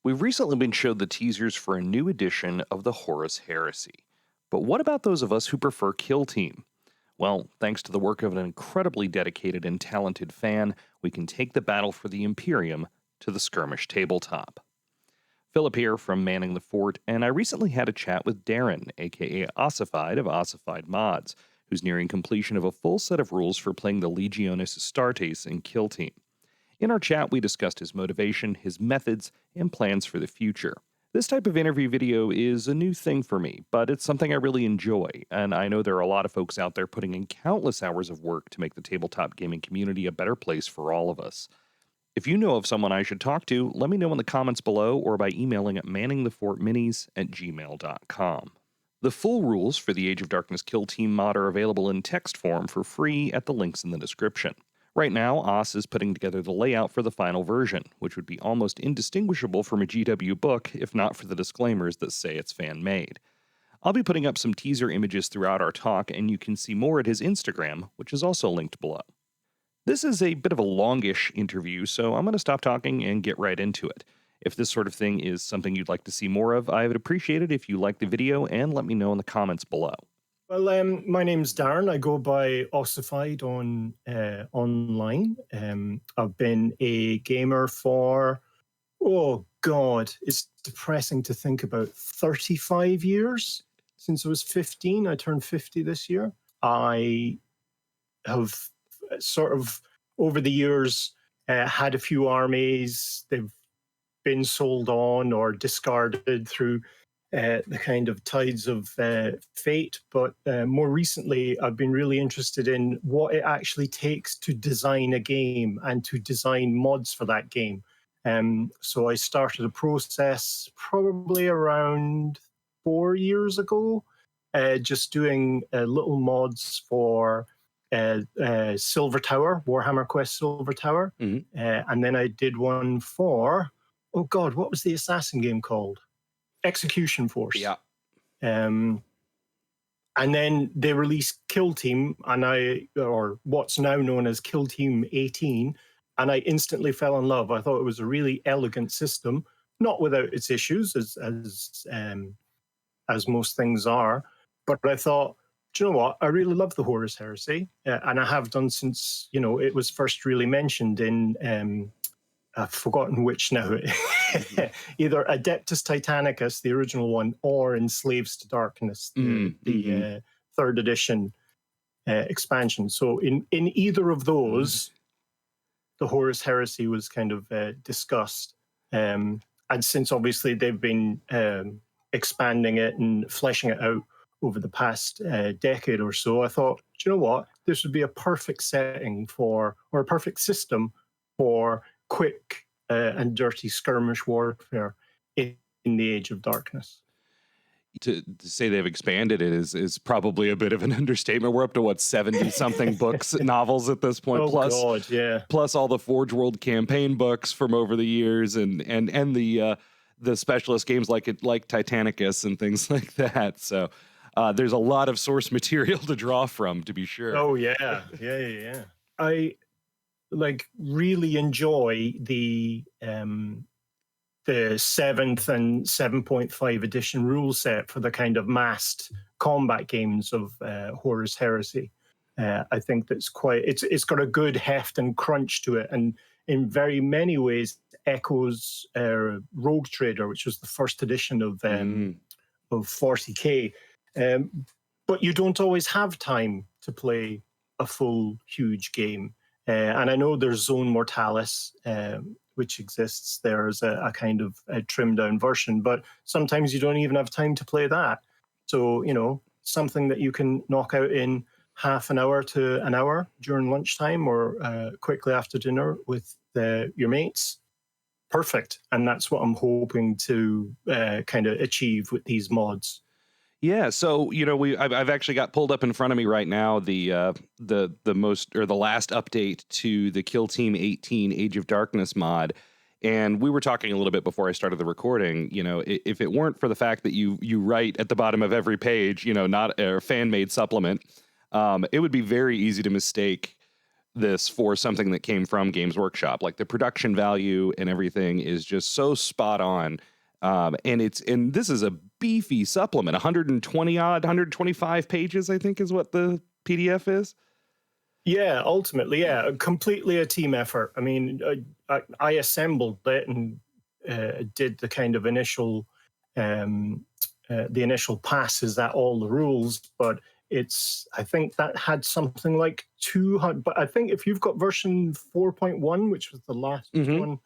We've recently been showed the teasers for a new edition of the Horus Heresy. But what about those of us who prefer Kill Team? Well, thanks to the work of an incredibly dedicated and talented fan, we can take the battle for the Imperium to the skirmish tabletop. Philip here from Manning the Fort, and I recently had a chat with Darren, aka Ossified of Ossified Mods, who's nearing completion of a full set of rules for playing the Legionis Astartes in Kill Team. In our chat, we discussed his motivation, his methods, and plans for the future. This type of interview video is a new thing for me, but it's something I really enjoy, and I know there are a lot of folks out there putting in countless hours of work to make the tabletop gaming community a better place for all of us. If you know of someone I should talk to, let me know in the comments below or by emailing at manningthefortminis@gmail.com. The full rules for the Age of Darkness Kill Team mod are available in text form for free at the links in the description. Right now, Oss is putting together the layout for the final version, which would be almost indistinguishable from a GW book if not for the disclaimers that say it's fan-made. I'll be putting up some teaser images throughout our talk, and you can see more at his Instagram, which is also linked below. This is a bit of a longish interview, so I'm going to stop talking and get right into it. If this sort of thing is something you'd like to see more of, I would appreciate it if you like the video and let me know in the comments below. Well, my name's Darren. I go by Ossified on online. I've been a gamer for, oh God, it's depressing to think about, 35 years since I was 15. I turned 50 this year. I have sort of, over the years, had a few armies. They've been sold on or discarded through the kind of tides of fate, but more recently I've been really interested in what it actually takes to design a game and to design mods for that game. So I started a process probably around 4 years ago, just doing little mods for Silver Tower, Warhammer Quest Silver Tower. And then I did one for, oh God, what was the assassin game called? Execution Force. Yeah. And then they released Kill Team, or what's now known as Kill Team 18, and I instantly fell in love. I thought it was a really elegant system, not without its issues, as most things are. But I thought, do you know what? I really love the Horus Heresy, and I have done since it was first really mentioned in. I've forgotten which now. Either Adeptus Titanicus, the original one, or Enslaves to Darkness, the third edition expansion. So in either of those, the Horus Heresy was kind of discussed. And since obviously they've been expanding it and fleshing it out over the past decade or so, I thought, do you know what? This would be a perfect setting or a perfect system for quick and dirty skirmish warfare in the Age of Darkness. To say they've expanded it is probably a bit of an understatement. We're up to 70-something books, novels at this point. Oh God, yeah. Plus all the Forge World campaign books from over the years, and the specialist games like Titanicus and things like that. So there's a lot of source material to draw from, to be sure. Oh yeah. I really enjoy the 7th and 7.5 edition rule set for the kind of massed combat games of Horus Heresy. I think that's it's got a good heft and crunch to it, and in very many ways echoes Rogue Trader, which was the first edition of 40k. But you don't always have time to play a full huge game. And I know there's Zone Mortalis, which exists there as a kind of a trimmed down version, but sometimes you don't even have time to play that. So, something that you can knock out in half an hour to an hour during lunchtime or quickly after dinner with your mates, perfect. And that's what I'm hoping to kind of achieve with these mods. Yeah, so I've actually got pulled up in front of me right now the last update to the Kill Team 18 Age of Darkness mod, and we were talking a little bit before I started the recording. If it weren't for the fact that you write at the bottom of every page, not a fan made supplement, it would be very easy to mistake this for something that came from Games Workshop. Like the production value and everything is just so spot on. And this is a beefy supplement, 120 odd, 125 pages, I think is what the PDF is. Yeah, ultimately, yeah, completely a team effort. I mean, I assembled it and did the kind of initial, the initial passes at all the rules, but I think that had something like 200, but I think if you've got version 4.1, which was the last one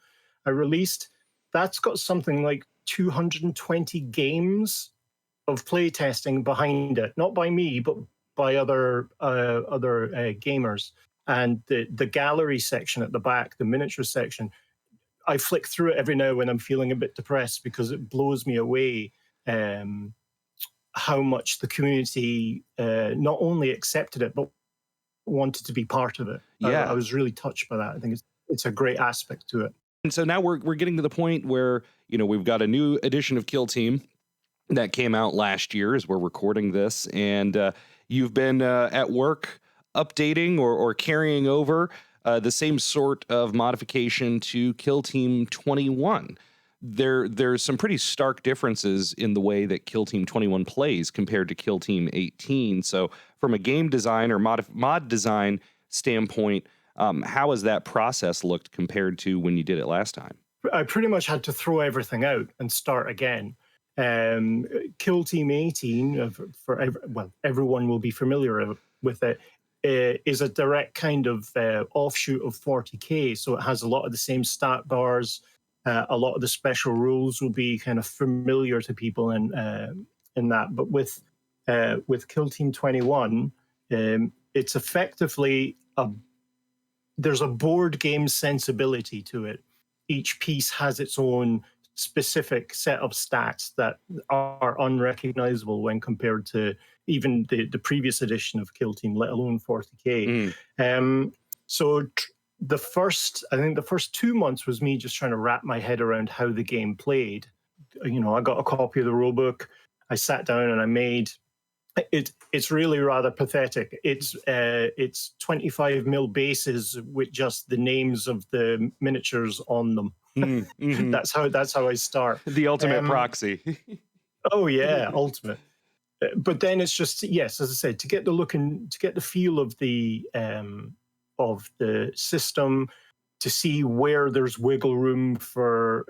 I released, that's got something like 220 games of playtesting behind it, not by me, but by other gamers. And the gallery section at the back, the miniature section, I flick through it every now when I'm feeling a bit depressed because it blows me away how much the community not only accepted it but wanted to be part of it. Yeah, I was really touched by that. I think it's a great aspect to it. and so now we're getting to the point where we've got a new edition of Kill Team that came out last year as we're recording this, and you've been at work updating or carrying over the same sort of modification to Kill Team 21. There's some pretty stark differences in the way that Kill Team 21 plays compared to Kill Team 18. So from a game design or mod design standpoint, how has that process looked compared to when you did it last time? I pretty much had to throw everything out and start again. Kill Team 18, everyone will be familiar with it, is a direct kind of offshoot of 40k. So it has a lot of the same stat bars. A lot of the special rules will be kind of familiar to people in that. But with Kill Team 21, it's effectively there's a board game sensibility to it. Each piece has its own specific set of stats that are unrecognizable when compared to even the previous edition of Kill Team, let alone 40k. I think the first 2 months was me just trying to wrap my head around how the game played. I got a copy of the rulebook. I sat down and I made it. It's really rather pathetic. It's 25 mil bases with just the names of the miniatures on them. That's how I start. The ultimate proxy. Oh yeah, ultimate. But then it's just, yes, as I said, to get the look and to get the feel of the system, to see where there's wiggle room for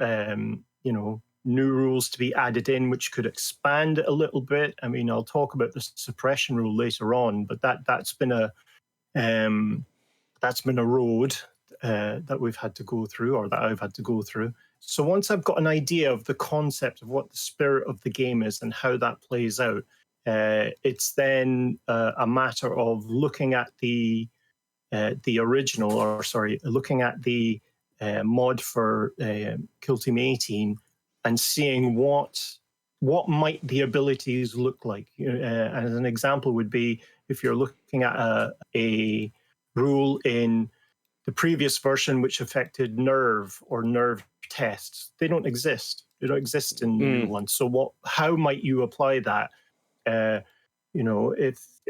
new rules to be added in, which could expand it a little bit. I mean, I'll talk about the suppression rule later on, but that's been a road that we've had to go through, or that I've had to go through. So once I've got an idea of the concept of what the spirit of the game is and how that plays out, it's then a matter of looking at the looking at the mod for Kill Team 18 and seeing what might the abilities look like. And as an example would be if you're looking at a rule in the previous version which affected nerve or nerve tests. They don't exist. They don't exist in the new one. So how might you apply that? If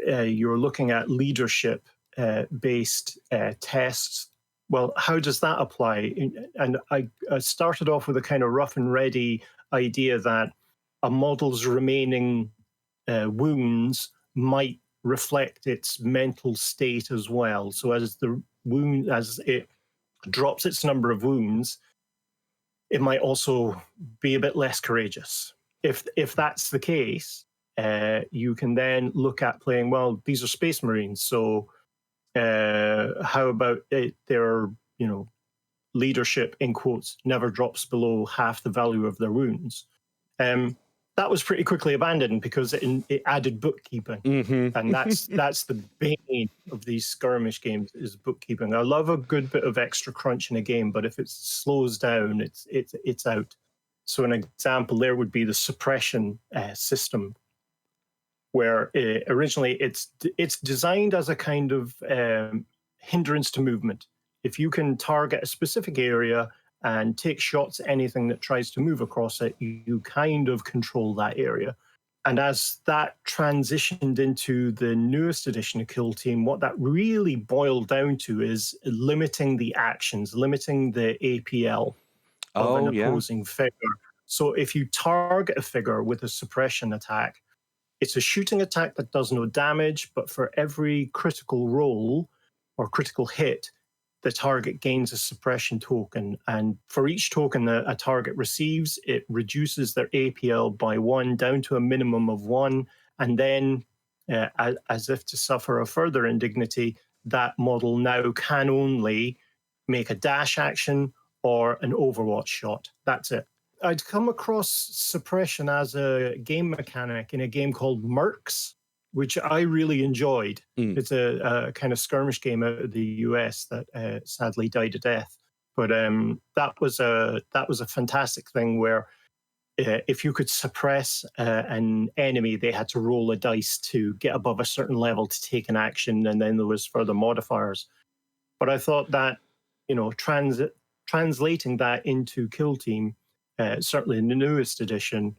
you're looking at leadership based tests, well, how does that apply? And I started off with a kind of rough and ready idea that a model's remaining wounds might reflect its mental state as well. So as it drops its number of wounds, it might also be a bit less courageous. If that's the case, you can then look at playing, well, these are Space Marines, so how about their leadership, in quotes, never drops below half the value of their wounds. That was pretty quickly abandoned because it added bookkeeping, and that's the bane of these skirmish games is bookkeeping. I love a good bit of extra crunch in a game, but if it slows down, it's out. So an example there would be the suppression system, where originally it's designed as a kind of hindrance to movement. If you can target a specific area and take shots at anything that tries to move across it, you kind of control that area. And as that transitioned into the newest edition of Kill Team, what that really boiled down to is limiting the actions, limiting the APL of an Oh, yeah. opposing figure. So if you target a figure with a suppression attack, it's a shooting attack that does no damage, but for every critical roll or critical hit, the target gains a suppression token. And for each token that a target receives, it reduces their APL by 1 down to a minimum of 1. And then, as if to suffer a further indignity, that model now can only make a dash action or an overwatch shot. That's it. I'd come across suppression as a game mechanic in a game called Mercs, which I really enjoyed. It's a kind of skirmish game out of the US that sadly died a death. But that was a fantastic thing where if you could suppress an enemy, they had to roll a dice to get above a certain level to take an action, and then there was further modifiers. But I thought that, translating that into Kill Team, certainly in the newest edition,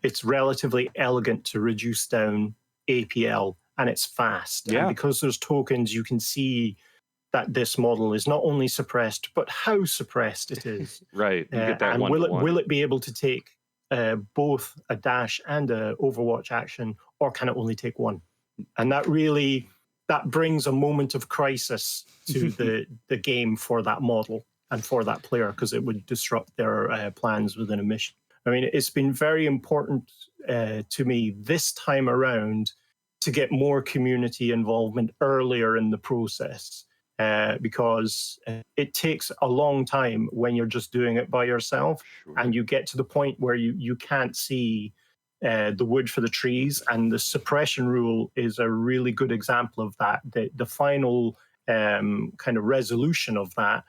it's relatively elegant to reduce down APL, and it's fast. Yeah. And because there's tokens, you can see that this model is not only suppressed, but how suppressed it is. Right. You get that and one-to-one. will it be able to take both a dash and a overwatch action, or can it only take one? And that brings a moment of crisis to the game for that model and for that player, because it would disrupt their plans within a mission. I mean, it's been very important to me this time around to get more community involvement earlier in the process, because it takes a long time when you're just doing it by yourself. Sure. And you get to the point where you can't see the wood for the trees, and the suppression rule is a really good example of that. The final kind of resolution of that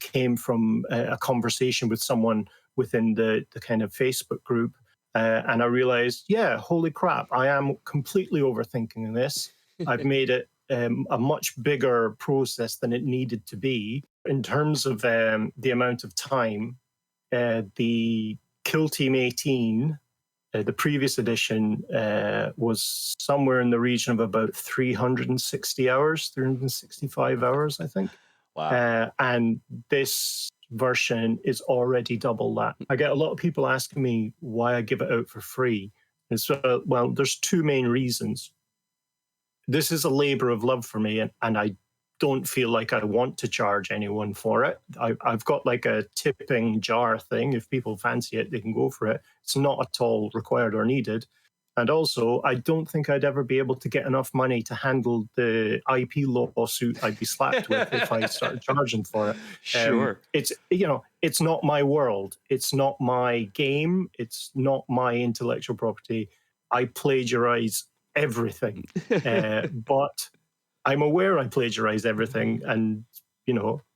came from a conversation with someone within the kind of Facebook group, and I realized, holy crap, I am completely overthinking this. I've made it a much bigger process than it needed to be. In terms of the amount of time, the Kill Team 18, the previous edition, was somewhere in the region of about 360 hours, 365 hours, I think. Wow. And this version is already double that. I get a lot of people asking me why I give it out for free. And so, well, there's two main reasons. This is a labor of love for me, and I don't feel like I want to charge anyone for it. I've got like a tipping jar thing. If people fancy it, they can go for it. It's not at all required or needed. And also, I don't think I'd ever be able to get enough money to handle the IP lawsuit I'd be slapped with if I started charging for it. Sure. It's not my world. It's not my game. It's not my intellectual property. I plagiarize everything. But I'm aware I plagiarize everything, and,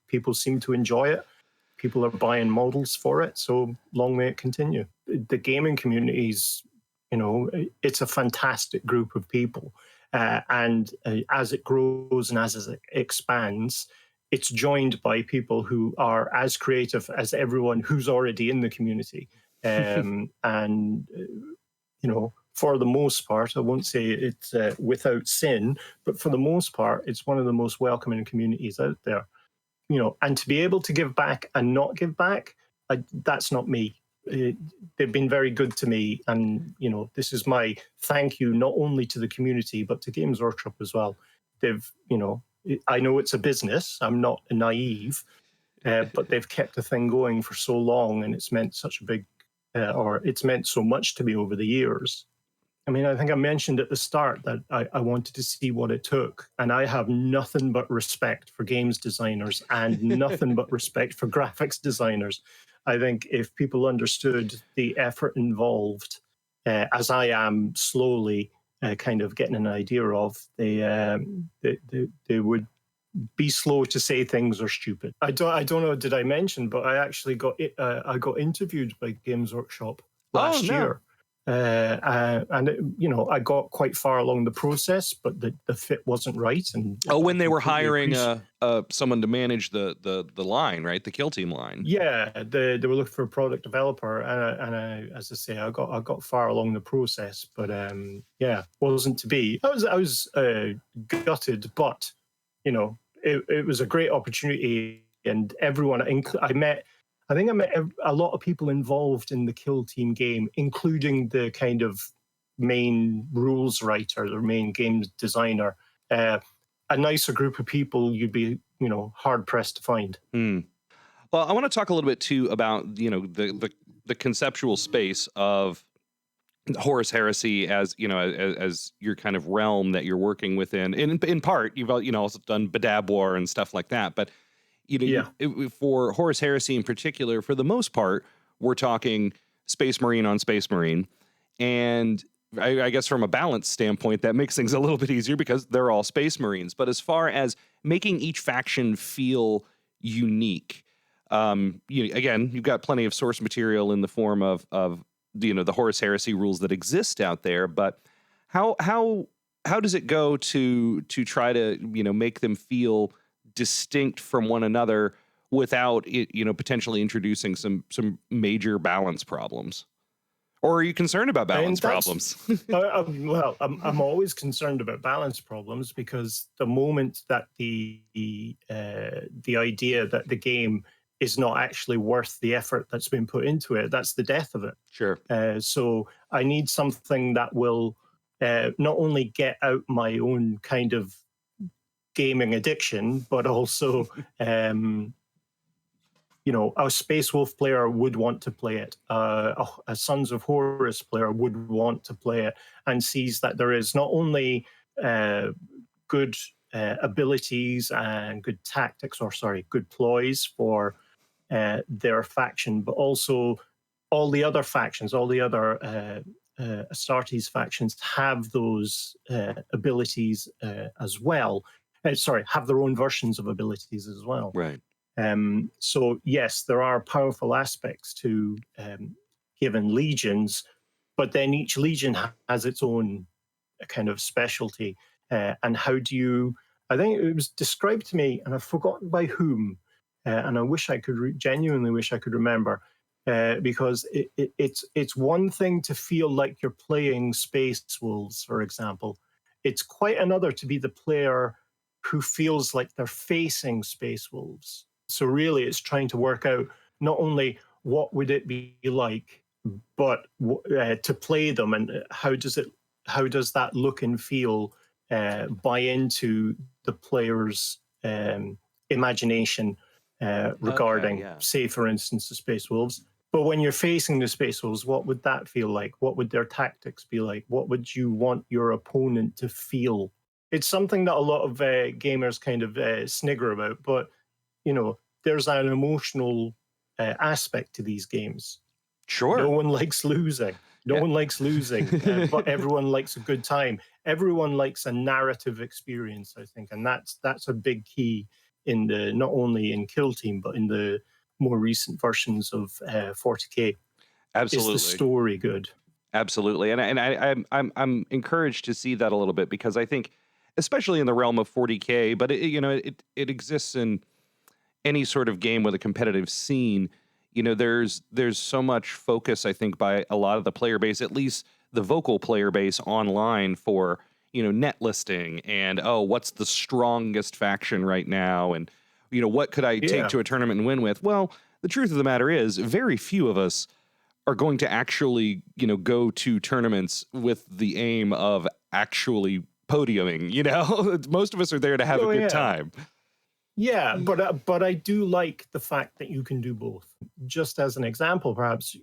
people seem to enjoy it. People are buying models for it, so long may it continue. The gaming community's, it's a fantastic group of people. And as it grows and as it expands, it's joined by people who are as creative as everyone who's already in the community. For the most part, I won't say it's without sin, but for the most part, it's one of the most welcoming communities out there. And to be able to give back and not give back, that's not me. They've been very good to me, and this is my thank you not only to the community but to Games Workshop as well. They've, I know it's a business. I'm not naive, but they've kept the thing going for so long, and it's meant such a big, or it's meant so much to me over the years. I mean, I think I mentioned at the start that I wanted to see what it took, and I have nothing but respect for games designers and nothing but respect for graphics designers. I think if people understood the effort involved, as I am slowly kind of getting an idea of, they would be slow to say things are stupid. I don't know. Did I mention? But I actually got interviewed by Games Workshop last year. And I got quite far along the process, but the fit wasn't right. And Oh, I when they were completely hiring appreciate. someone to manage the line, right? The kill team line. Yeah, they were looking for a product developer, as I say, I got far along the process, but yeah, wasn't to be. I was gutted, but it was a great opportunity, and everyone I think I met a lot of people involved in the Kill Team game, including the kind of main rules writer, the main game designer. A nicer group of people you'd be hard pressed to find. Hmm. Well, I want to talk a little bit too about the conceptual space of Horus Heresy as as your kind of realm that you're working within. In part, you've also done Badab War and stuff like that. But Yeah. for Horus Heresy in particular, for the most part, we're talking Space Marine on Space Marine, and I guess from a balance standpoint, that makes things a little bit easier because they're all Space Marines. But as far as making each faction feel unique, again, you've got plenty of source material in the form of the Horus Heresy rules that exist out there. But how does it go to try to make them feel distinct from one another without it potentially introducing some major balance problems? Or are you concerned about balance problems? Well, I'm always concerned about balance problems, because the moment that the idea that the game is not actually worth the effort that's been put into it, that's the death of it. Sure. So I need something that will not only get out my own kind of gaming addiction, but also a Space Wolf player would want to play it. A Sons of Horus player would want to play it, and sees that there is not only good abilities and good tactics, or sorry, good ploys for their faction, but also all the other factions, all the other Astartes factions have those abilities as well. Sorry, have their own versions of abilities as well. Right. So yes, there are powerful aspects to given legions, but then each legion has its own kind of specialty. And how do you? I think it was described to me, and I've forgotten by whom, and I wish I could genuinely wish I could remember, because it's one thing to feel like you're playing Space Wolves, for example. It's quite another to be the player who feels like they're facing Space Wolves. So really, it's trying to work out not only what would it be like, but to play them, and how does that look and feel, buy into the player's imagination regarding, yeah. say, for instance, the Space Wolves. But when you're facing the Space Wolves, what would that feel like? What would their tactics be like? What would you want your opponent to feel? It's something that a lot of gamers kind of snigger about, but there's an emotional aspect to these games. Sure. No one likes losing. No one likes losing, but everyone likes a good time. Everyone likes a narrative experience, I think, and that's a big key in not only in Kill Team, but in the more recent versions of 40K. Absolutely. Is the story good? Absolutely, and I'm encouraged to see that a little bit, because I think, especially in the realm of 40K, but it exists in any sort of game with a competitive scene. There's so much focus, I think, by a lot of the player base, at least the vocal player base online, for net listing and what's the strongest faction right now, and what could I take to a tournament and win with. Well, the truth of the matter is, very few of us are going to actually go to tournaments with the aim of actually podiuming. Most of us are there to have a good time. Yeah, but I do like the fact that you can do both. Just as an example, perhaps,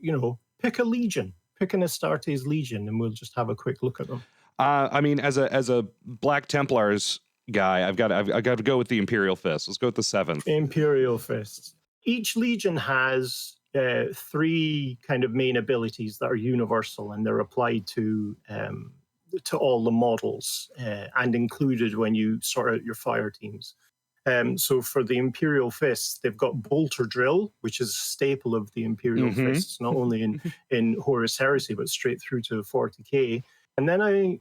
pick a legion, pick an Astartes legion, and we'll just have a quick look at them. I mean, as a Black Templars guy, I've got to go with the Imperial Fist. Let's go with the 7th. Imperial Fists. Each legion has 3 kind of main abilities that are universal, and they're applied to all the models and included when you sort out your fire teams. So for the Imperial Fists, they've got Bolter Drill, which is a staple of the Imperial Fists, not only in Horus Heresy, but straight through to 40k. And then I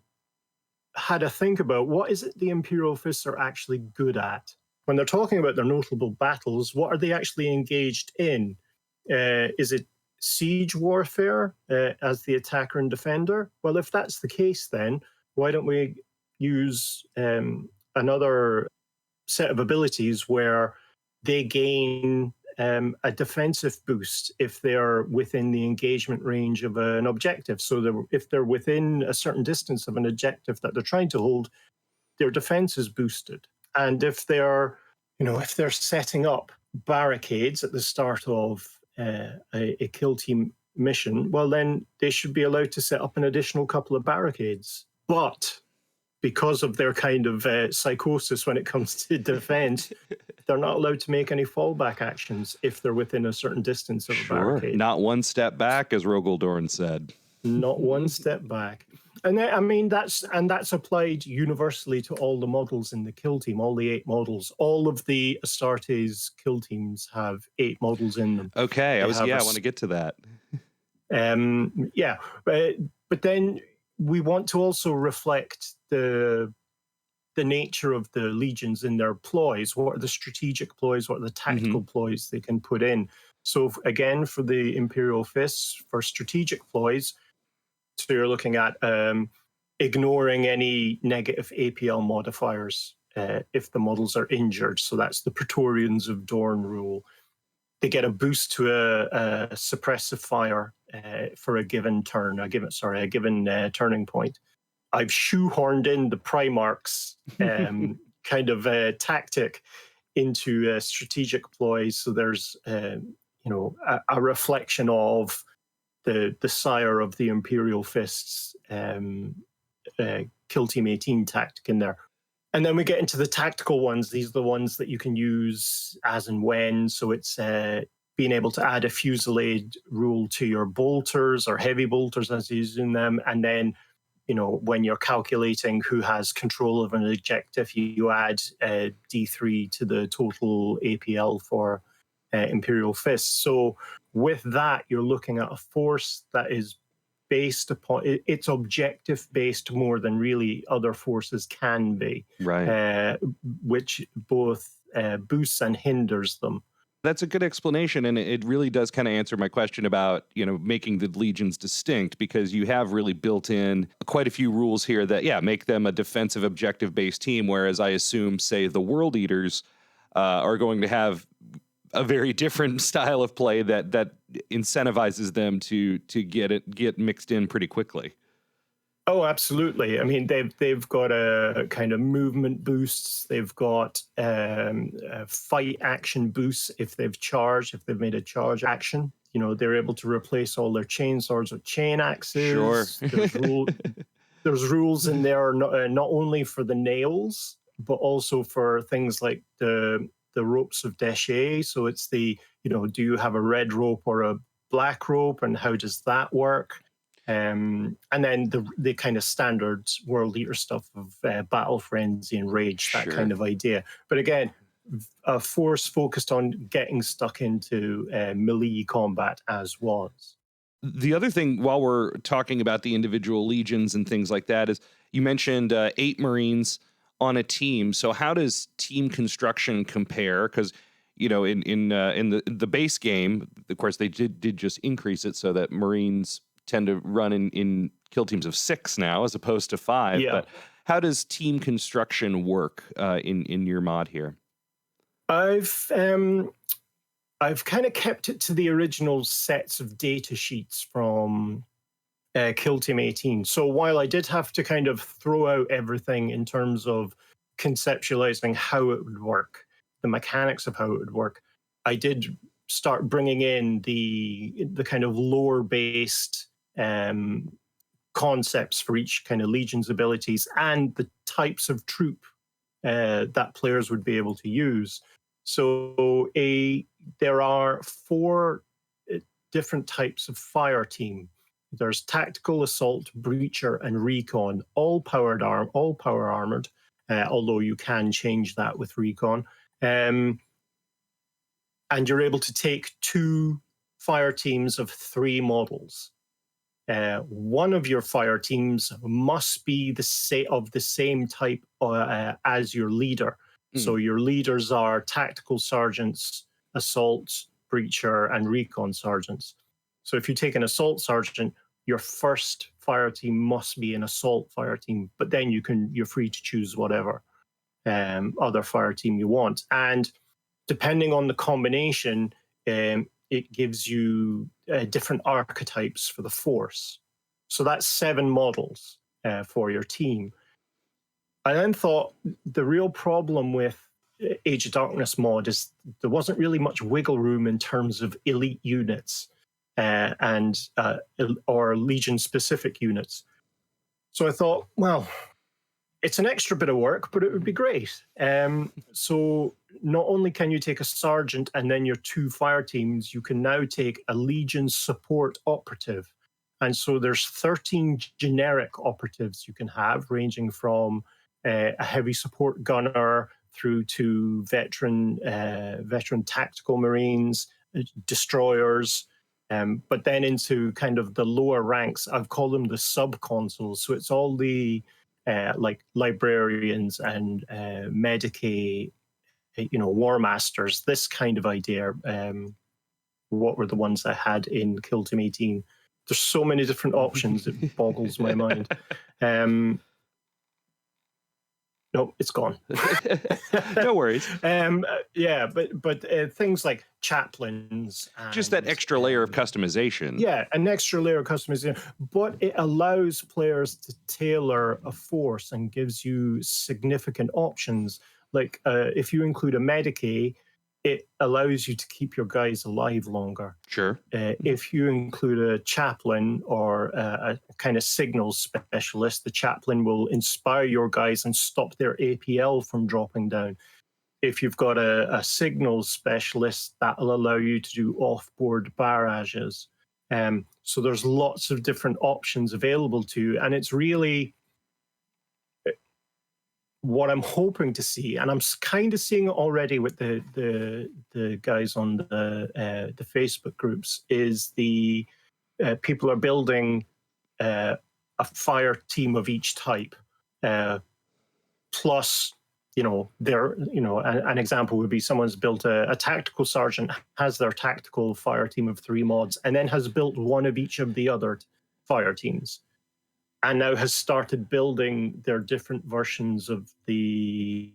had a think about what is it the Imperial Fists are actually good at? When they're talking about their notable battles, what are they actually engaged in? Is it siege warfare as the attacker and defender? Well, if that's the case, then why don't we use another set of abilities where they gain a defensive boost if they're within the engagement range of an objective. So if they're within a certain distance of an objective that they're trying to hold, their defense is boosted. And if they're setting up barricades at the start of a kill team mission, well, then they should be allowed to set up an additional couple of barricades. But because of their kind of psychosis when it comes to defense, they're not allowed to make any fallback actions if they're within a certain distance of a barricade. Not one step back, as Rogaldorn said. Not one step back. And then, I mean, that's applied universally to all the models in the kill team, all the 8 models. All of the Astartes kill teams have 8 models in them. Okay, I want to get to that. But then we want to also reflect the nature of the legions in their ploys. What are the strategic ploys? What are the tactical ploys they can put in? So again, for the Imperial Fists, for strategic ploys, so you're looking at ignoring any negative APL modifiers if the models are injured. So that's the Praetorians of Dorn rule. They get a boost to a suppressive fire for a given turn, a given turning point. I've shoehorned in the Primarch's kind of tactic into strategitic ploys. So there's a reflection of the sire of the Imperial Fists Kill Team 18 tactic in there. And then we get into the tactical ones. These are the ones that you can use as and when. So it's being able to add a fusillade rule to your bolters or heavy bolters as you're using them. And then, when you're calculating who has control of an objective, you add D3 to the total APL for Imperial Fists. So with that, you're looking at a force that is based upon it's objective based more than really other forces can be, right? Which both boosts and hinders them. That's a good explanation, and it really does kind of answer my question about making the legions distinct, because you have really built in quite a few rules here that make them a defensive objective based team, whereas I assume, say, the World Eaters are going to have a very different style of play that incentivizes them to get mixed in pretty quickly. Oh, absolutely. I mean, they've got a kind of movement boosts. They've got fight action boosts if they've made a charge action. They're able to replace all their chain swords with chain axes. Sure. There's rules in there not only for the nails, but also for things like the ropes of Deshe. So it's do you have a red rope or a black rope, and how does that work? And then the kind of standard World Eater stuff of battle frenzy and rage, that kind of idea. But again, a force focused on getting stuck into melee combat as was. The other thing, while we're talking about the individual legions and things like that, is you mentioned 8 Marines on a team. So how does team construction compare? Because in the base game, of course, they did just increase it so that Marines tend to run in kill teams of 6 now as opposed to 5. Yeah. But how does team construction work in your mod here? I've kind of kept it to the original sets of data sheets from Kill Team 18. So while I did have to kind of throw out everything in terms of conceptualizing how it would work, the mechanics of how it would work, I did start bringing in the kind of lore-based concepts for each kind of legion's abilities and the types of troop that players would be able to use. So there are 4 different types of fire team. There's tactical, assault, breacher, and recon, all power armored, although you can change that with recon. And you're able to take 2 fire teams of 3 models. One of your fire teams must be of the same type as your leader. So your leaders are tactical sergeants, assault, breacher, and recon sergeants. So if you take an assault sergeant, your first fire team must be an assault fire team, but then you're free to choose whatever other fire team you want. And depending on the combination, it gives you different archetypes for the force. So that's 7 models for your team. I then thought the real problem with Age of Darkness mod is there wasn't really much wiggle room in terms of elite units or Legion-specific units. So I thought, well, it's an extra bit of work, but it would be great. So not only can you take a sergeant and then your 2 fire teams, you can now take a Legion support operative. And so there's 13 generic operatives you can have, ranging from a heavy support gunner through to veteran tactical marines, destroyers, but then into kind of the lower ranks. I've called them the sub-consoles. So it's all the like librarians and Medicae, War Masters, this kind of idea. What were the ones I had in Kill Team 18? There's so many different options, it boggles my mind. No, it's gone. No worries. But things like chaplains. Just that extra layer of customization. Yeah, an extra layer of customization. But it allows players to tailor a force and gives you significant options. Like if you include a Medicae, it allows you to keep your guys alive longer. Sure. If you include a chaplain or a kind of signals specialist, the chaplain will inspire your guys and stop their APL from dropping down. If you've got a signals specialist, that will allow you to do off-board barrages. So there's lots of different options available to you, and it's really what I'm hoping to see, and I'm kind of seeing it already with the guys on the Facebook groups, is the people are building a fire team of each type, plus an example would be someone's built a tactical sergeant, has their tactical fire team of 3 mods, and then has built one of each of the other fire teams, and now has started building their different versions of the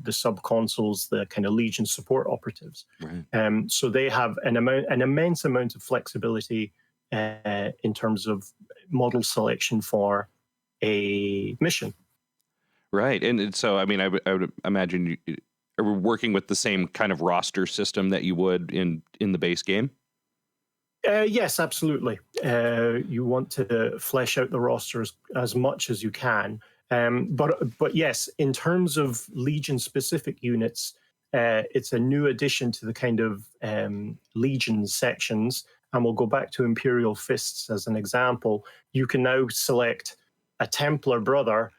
sub-consoles, the kind of Legion support operatives. Right. So they have an immense amount of flexibility in terms of model selection for a mission. Right. And so, I mean, I would imagine you are working with the same kind of roster system that you would in the base game? Yes, absolutely. You want to flesh out the rosters as much as you can. But yes, in terms of Legion-specific units, it's a new addition to the kind of Legion sections. And we'll go back to Imperial Fists as an example. You can now select a Templar brother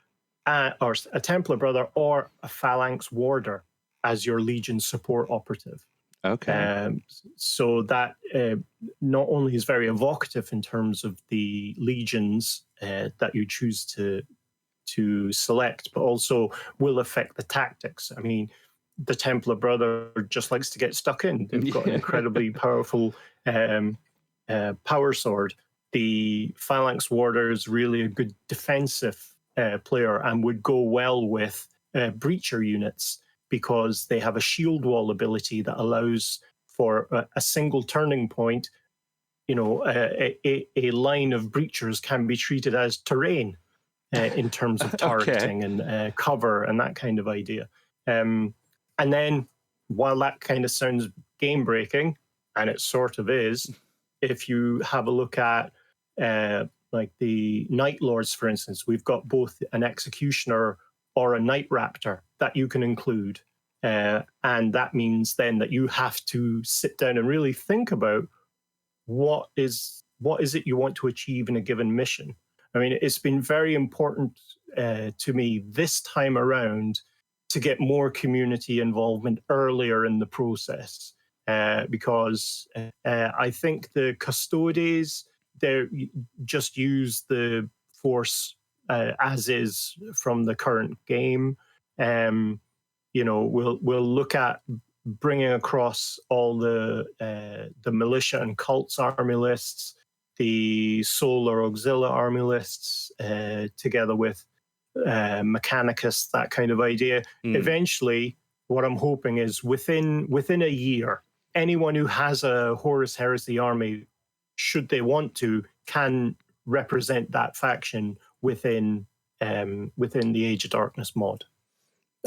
or a Phalanx warder as your Legion support operative. Okay. So that not only is very evocative in terms of the legions that you choose to select, but also will affect the tactics. I mean, the Templar brother just likes to get stuck in. They've got an incredibly powerful power sword. The Phalanx warder is really a good defensive player and would go well with breacher units, because they have a shield wall ability that allows for a single turning point. A line of breachers can be treated as terrain in terms of targeting and cover and that kind of idea. And then, while that kind of sounds game-breaking, and it sort of is, if you have a look at like the Night Lords, for instance, we've got both an Executioner or a Night Raptor that you can include. And that means then that you have to sit down and really think about what is it you want to achieve in a given mission. I mean, it's been very important to me this time around to get more community involvement earlier in the process, because I think the custodes, they just use the force as is from the current game. We'll look at bringing across all the militia and cults army lists, the solar auxilia army lists, together with Mechanicus, that kind of idea. Eventually, what I'm hoping is within a year, anyone who has a Horus Heresy army, should they want to, can represent that faction within the Age of Darkness mod.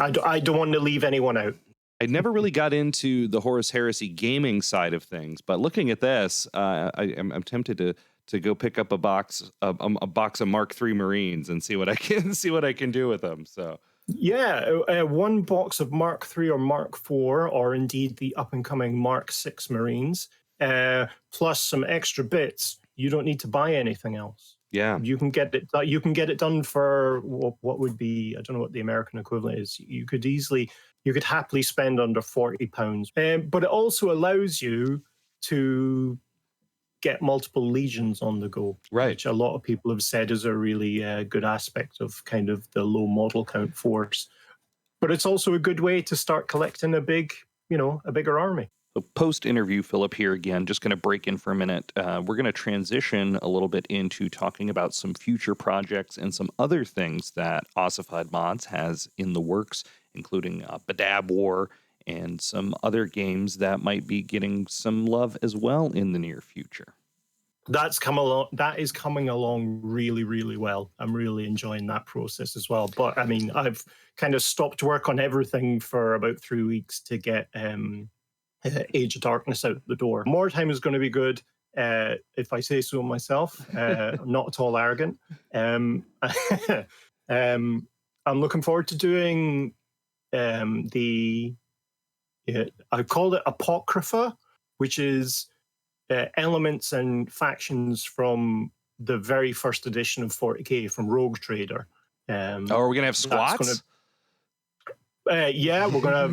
I don't want to leave anyone out. I never really got into the Horus Heresy gaming side of things, but looking at this, I'm tempted to go pick up a box of Mark III Marines and see what I can do with them. So yeah, one box of Mark III or Mark IV, or indeed the up and coming Mark VI Marines, plus some extra bits. You don't need to buy anything else. Yeah, you can get it. You can get it done for what would be, I don't know what the American equivalent is. You could happily spend under £40, but it also allows you to get multiple legions on the go, right? Which a lot of people have said is a really good aspect of kind of the low model count force. But it's also a good way to start collecting a bigger army. So post-interview, Philip here again, just going to break in for a minute. We're going to transition a little bit into talking about some future projects and some other things that Ossified Mods has in the works, including Badab War and some other games that might be getting some love as well in the near future. That is coming along really, really well. I'm really enjoying that process as well. But I mean, I've kind of stopped work on everything for about 3 weeks to get Age of Darkness out the door. More time is going to be good, if I say so myself. Not at all arrogant. I'm looking forward to doing I called it Apocrypha, which is elements and factions from the very first edition of 40k from Rogue Trader. Are we going to have squats? Yeah, we're going to have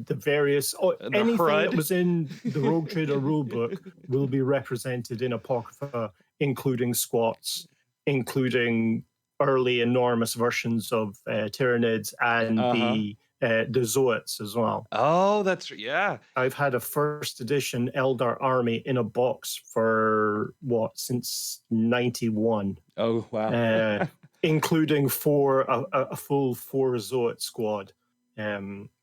the various... anything that was in the Rogue Trader rulebook will be represented in Apocrypha, including squats, including early enormous versions of Tyranids and the Zoids as well. Oh, that's... yeah. I've had a first edition Eldar army in a box for, since 91. Oh, wow. Including a full 4 Zoid squad.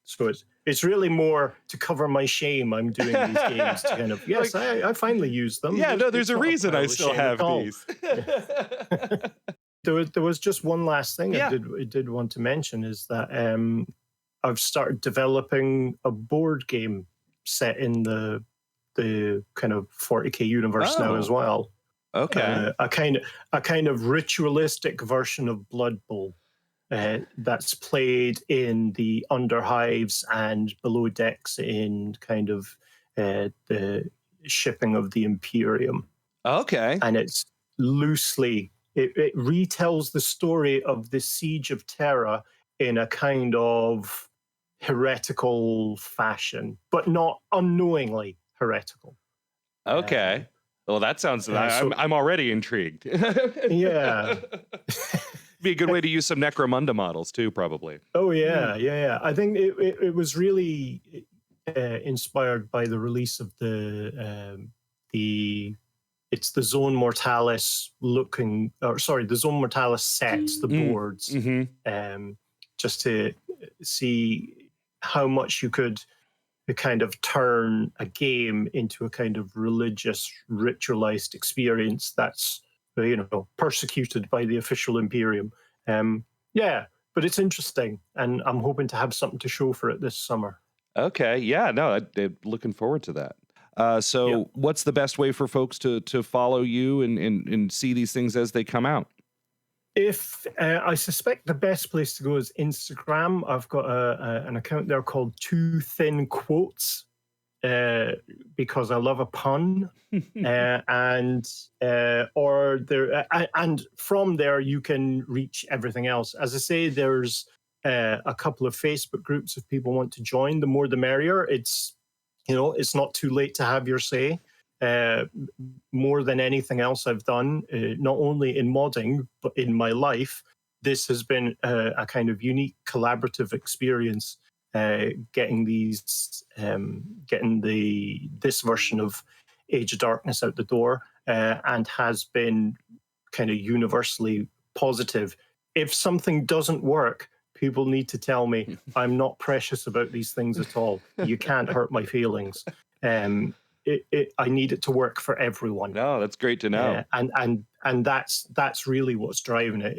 So it's really more to cover my shame. I'm doing these games to kind of, yes, I finally use them. Yeah, there's a reason I still have these. There was just one last thing I did want to mention is that I've started developing a board game set in the kind of 40k universe now as well. Okay. A kind of ritualistic version of Blood Bowl. That's played in the underhives and below decks in kind of the shipping of the Imperium. Okay. And it's loosely, it retells the story of the Siege of Terra in a kind of heretical fashion, but not unknowingly heretical. Okay. Well, that sounds... I'm already intrigued. Yeah. Be a good way to use some Necromunda models too, probably. Oh yeah. I think it was really inspired by the release of the Zone Mortalis the Zone Mortalis sets, the boards, just to see how much you could kind of turn a game into a kind of religious, ritualized experience that's persecuted by the official Imperium. But it's interesting, and I'm hoping to have something to show for it this summer. Okay, yeah, no, I'm looking forward to that. So what's the best way for folks to follow you and see these things as they come out? If I suspect the best place to go is Instagram. I've got an account there called Too Thin Quotes, because I love a pun, and from there you can reach everything else. As I say, there's a couple of Facebook groups if people want to join. The more the merrier. It's not too late to have your say. More than anything else I've done, not only in modding, but in my life, this has been a kind of unique collaborative experience, getting this version of Age of Darkness out the door, and has been kind of universally positive. If something doesn't work, people need to tell me. I'm not precious about these things at all. You can't hurt my feelings. I need it to work for everyone. No, that's great to know. And that's really what's driving it.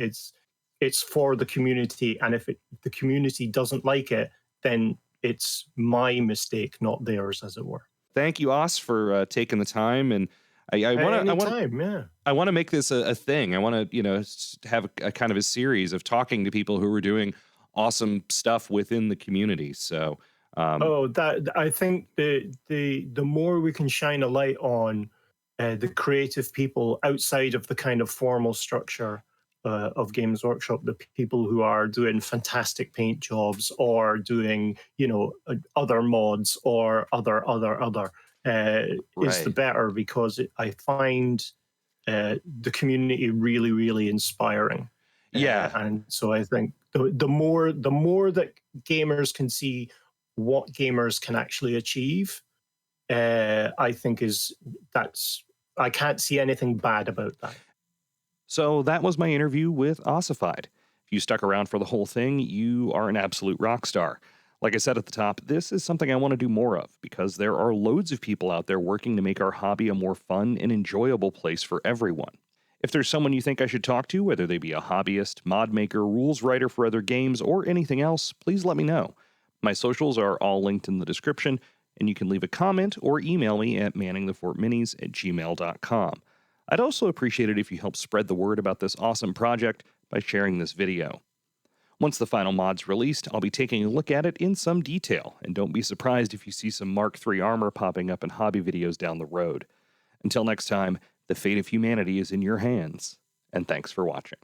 It's for the community, and if the community doesn't like it, then it's my mistake, not theirs, as it were. Thank you, Oss, for taking the time. And I want to make this a thing. I want to have a kind of a series of talking to people who are doing awesome stuff within the community. So I think the more we can shine a light on the creative people outside of the kind of formal structure of Games Workshop, the people who are doing fantastic paint jobs or doing other mods or other is the better, because I find the community really, really inspiring. Yeah, and so I think the more that gamers can see what gamers can actually achieve, I think I can't see anything bad about that. So that was my interview with Ossified. If you stuck around for the whole thing, you are an absolute rock star. Like I said at the top, this is something I want to do more of, because there are loads of people out there working to make our hobby a more fun and enjoyable place for everyone. If there's someone you think I should talk to, whether they be a hobbyist, mod maker, rules writer for other games, or anything else, please let me know. My socials are all linked in the description, and you can leave a comment or email me at manningthefortminis@gmail.com. I'd also appreciate it if you help spread the word about this awesome project by sharing this video. Once the final mod's released, I'll be taking a look at it in some detail, and don't be surprised if you see some Mark III armor popping up in hobby videos down the road. Until next time, the fate of humanity is in your hands, and thanks for watching.